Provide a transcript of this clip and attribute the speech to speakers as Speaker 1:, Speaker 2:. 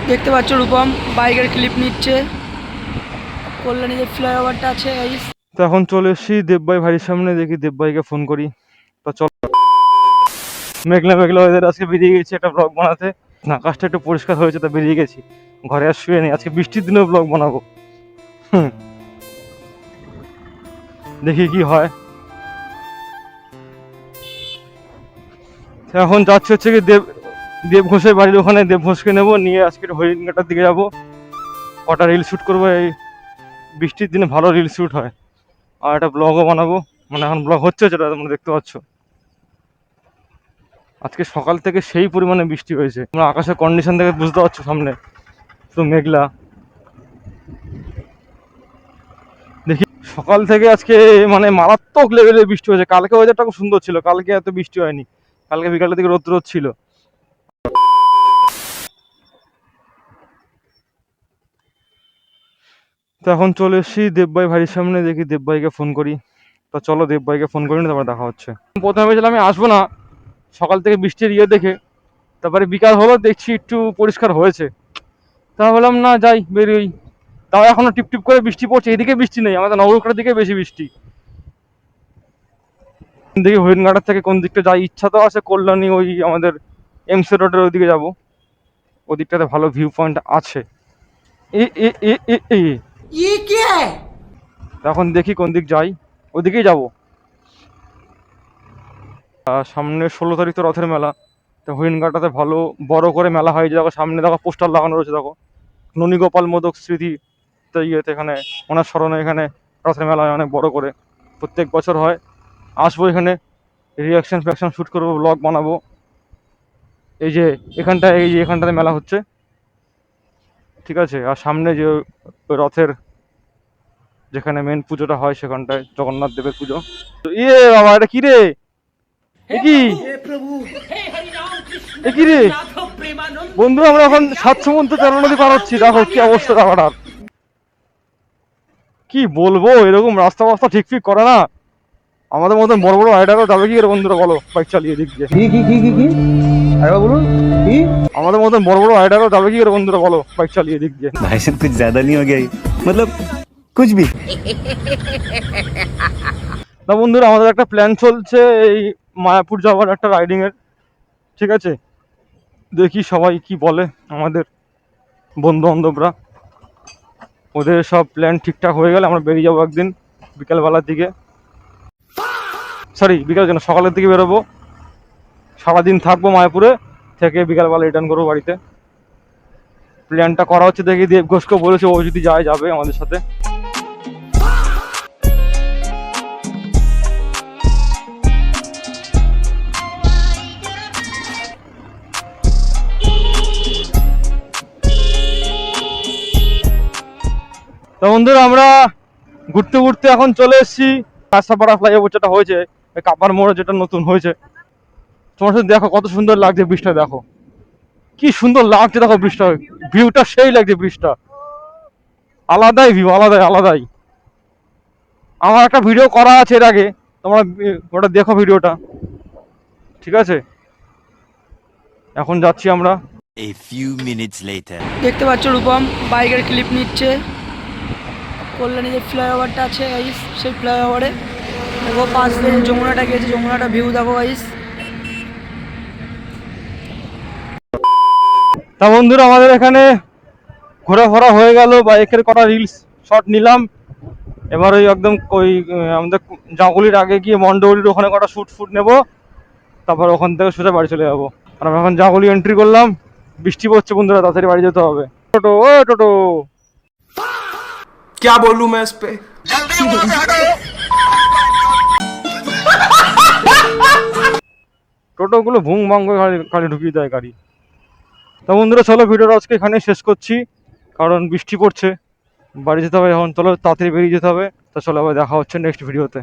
Speaker 1: দেখতে পাচ্ছ রূপম বাইকের ক্লিপ নিচ্ছে, কল্যাণী যে ফ্লাইওভারটা আছে।
Speaker 2: তো এখন চলে এসেছি দেবভাই ভাইয়ের সামনে, দেখি দেবভাইকে ফোন করি। তো চল, মেঘলা মেঘলা ওয়েদার, আজকে বেরিয়ে গেছি একটা ব্লগ বানাতে। আকাশটা একটু পরিষ্কার হয়েছে, তো বেরিয়ে গেছি। ঘরে আর শুয়ে নেই, আজকে বৃষ্টির দিনেও ব্লগ বানাবো। দেখি কি হয়। এখন যাচ্ছে হচ্ছে কি দেব ঘোষের বাড়ির ওখানে, দেব ঘোষকে নেবো, নিয়ে আজকে হরিণঘাটার দিকে যাবো। কটা রিল শ্যুট করবো, এই বৃষ্টির দিনে ভালো রিল শ্যুট হয়। আর একটা ব্লগও বানাবো, মানে এখন ব্লগ হচ্ছে যেটা তোমরা দেখতে পাচ্ছ। আজকে সকাল থেকে সেই পরিমাণে বৃষ্টি হয়েছে, তোমরা আকাশের কন্ডিশন থেকে বুঝতে পারছো, সামনে তো মেঘলা। দেখি সকাল থেকে আজকে মানে মারাত্মক লেভেলের বৃষ্টি হয়েছে। কালকে ওয়েদারটা খুব সুন্দর ছিল, কালকে এত বৃষ্টি হয়নি। কালকে বিকালের দিকে রোদ রোদ ছিল। তো এখন চলে এসেছি দেবভাই ভাইয়ের সামনে, দেখি দেবভাইকে ফোন করি। তো চলো দেবভাইকে ফোন করি, না তারপর দেখা হচ্ছে। প্রথমে ভেবেছিলাম আমি আসবো না, সকাল থেকে বৃষ্টির দেখে। তারপরে বিকাল হলো, দেখছি একটু পরিষ্কার হয়েছে। তা বললাম না যাই, বেরোই। তাও এখনো টিপ টিপ করে বৃষ্টি পড়ছে, এদিকে বৃষ্টি নেই, আমাদের নগরকাটার দিকে বেশি বৃষ্টি। দেখি হরিণঘাটার থেকে কোন দিকটা যাই, ইচ্ছা তো আছে কল্যাণী ওই আমাদের এমসি রোডের ওইদিকে যাবো। ওদিকটাতে ভালো ভিউ পয়েন্ট আছে। এখন দেখি কোন দিক যাই, ওদিকেই যাবো। সামনে 16 তারিখ তো রথের মেলা। তো হরিণঘাটাতে ভালো বড় করে মেলা হয়, যে দেখো সামনে দেখো পোস্টার লাগানো রয়েছে, দেখো ননীগোপাল মোদক স্মৃতি। তো ইয়েতে এখানে ওনার স্মরণে এখানে রথের মেলা হয় অনেক বড় করে, প্রত্যেক বছর হয়। আসবো এখানে, রিয়াকশন ফ্যাকশন শ্যুট করবো, ব্লগ বানাবো। এই যে এখানটাতে মেলা হচ্ছে, ঠিক আছে। আর সামনে যে রথের যেখানে মেন পুজোটা হয়, সেখানটায় জগন্নাথ দেবের পুজো। বাবা, এটা কি রে? কি রে বন্ধু, আমরা এখন 7 সমুদ্র 13 নদী পার হচ্ছি, দেখো কি অবস্থা রাখাটার। কি বলবো, এরকম রাস্তা ফাস্তা ঠিক ঠিক করে না। আমাদের মতন বড় বড় রাইডারও যাবে কি করে বন্ধুরা, বলো, বাইক চালিয়ে দিক দিয়ে। বলুন কি, আমাদের মতন বড় বড় রাইডারও যাবে কি করে বন্ধুরা, বলো, বাইক চালিয়ে দিক দিয়ে।
Speaker 3: भाई साहब कुछ ज्यादा नहीं हो गया ये? मतलब कुछ भी।
Speaker 2: না বন্ধুরা, আমাদের একটা প্ল্যান চলছে এই মায়াপুর যাওয়ার, একটা রাইডিং এর, ঠিক আছে। দেখি সবাই কি বলে, আমাদের বন্ধু বান্ধবরা। ওদের সব প্ল্যান ঠিকঠাক হয়ে গেলে আমরা বেরিয়ে যাবো একদিন বিকালবেলার দিকে। সরি, বিকাল কেন, সকালের দিকে বেরোবো। সারাদিন থাকবো মায়াপুরে, থেকে বিকালবেলা রিটার্ন করবো বাড়িতে। প্ল্যানটা করা হচ্ছে, দেখি দেব ঘোষকে বলেছে, ও যদি যায় যাবে আমাদের সাথে। তো বন্ধুরা, আমরা ঘুরতে ঘুরতে এখন চলে এসেছি কাঁচাপাড়া ফ্লাইওভার, যেটা হয়েছে কাপার মোড়ে, যেটা নতুন হয়েছে। তোমার সাথে দেখো কত সুন্দর লাগছে ব্রিজটা, দেখো কি সুন্দর লাগছে, দেখো ব্রিজটা, ভিউটা সেই লাগছে, ব্রিজটা আলাদাই ভিউ, আলাদাই আলাদাই। আমার একটা ভিডিও করা আছে এর আগে, তোমরা ওটা দেখো ভিডিওটা, ঠিক আছে। এখন যাচ্ছি আমরা।
Speaker 3: A few minutes later.
Speaker 1: দেখতে পাচ্ছ রূপম বাইকের ক্লিপ নিচ্ছে, কল্যাণী যে ফ্লাইওভারটা আছে গাইস, সেই ফ্লাইওভারে দেখো পাশ দিয়ে যমুনাটা গেছে, যমুনাটা ভিউ দেখো গাইস।
Speaker 2: তা বন্ধুরা, আমাদের এখানে ঘোরাফেরা হয়ে গেল, বাইকের কটা রিলস শট নিলাম। এবার ওই একদম ওই আমাদের জাগুলির আগে গিয়ে মন্ডলির ওখানে কটা শ্যুট ফুট নেবো, তারপর ওখান থেকে সোজা বাড়ি চলে যাবো। আর আমরা এখন জাগুলি এন্ট্রি করলাম, বৃষ্টি পড়ছে বন্ধুরা, তাড়াতাড়ি বাড়ি যেতে হবে। টোটো, ও টোটো,
Speaker 4: क्या बोलूं मैं इस पे।
Speaker 2: টোটো গুলো ভুং ভাং করে খালি ঢুকিয়ে দেয় গাড়ি। তা বন্ধুরা, চলো ভিডিওটা আজকে এখানে শেষ করছি, কারণ বৃষ্টি পড়ছে, বাড়ি যেতে হবে এখন। চলো তাড়াতাড়ি বেরিয়ে যেতে হবে। তা চলো, আবার দেখা হচ্ছে নেক্সট ভিডিওতে।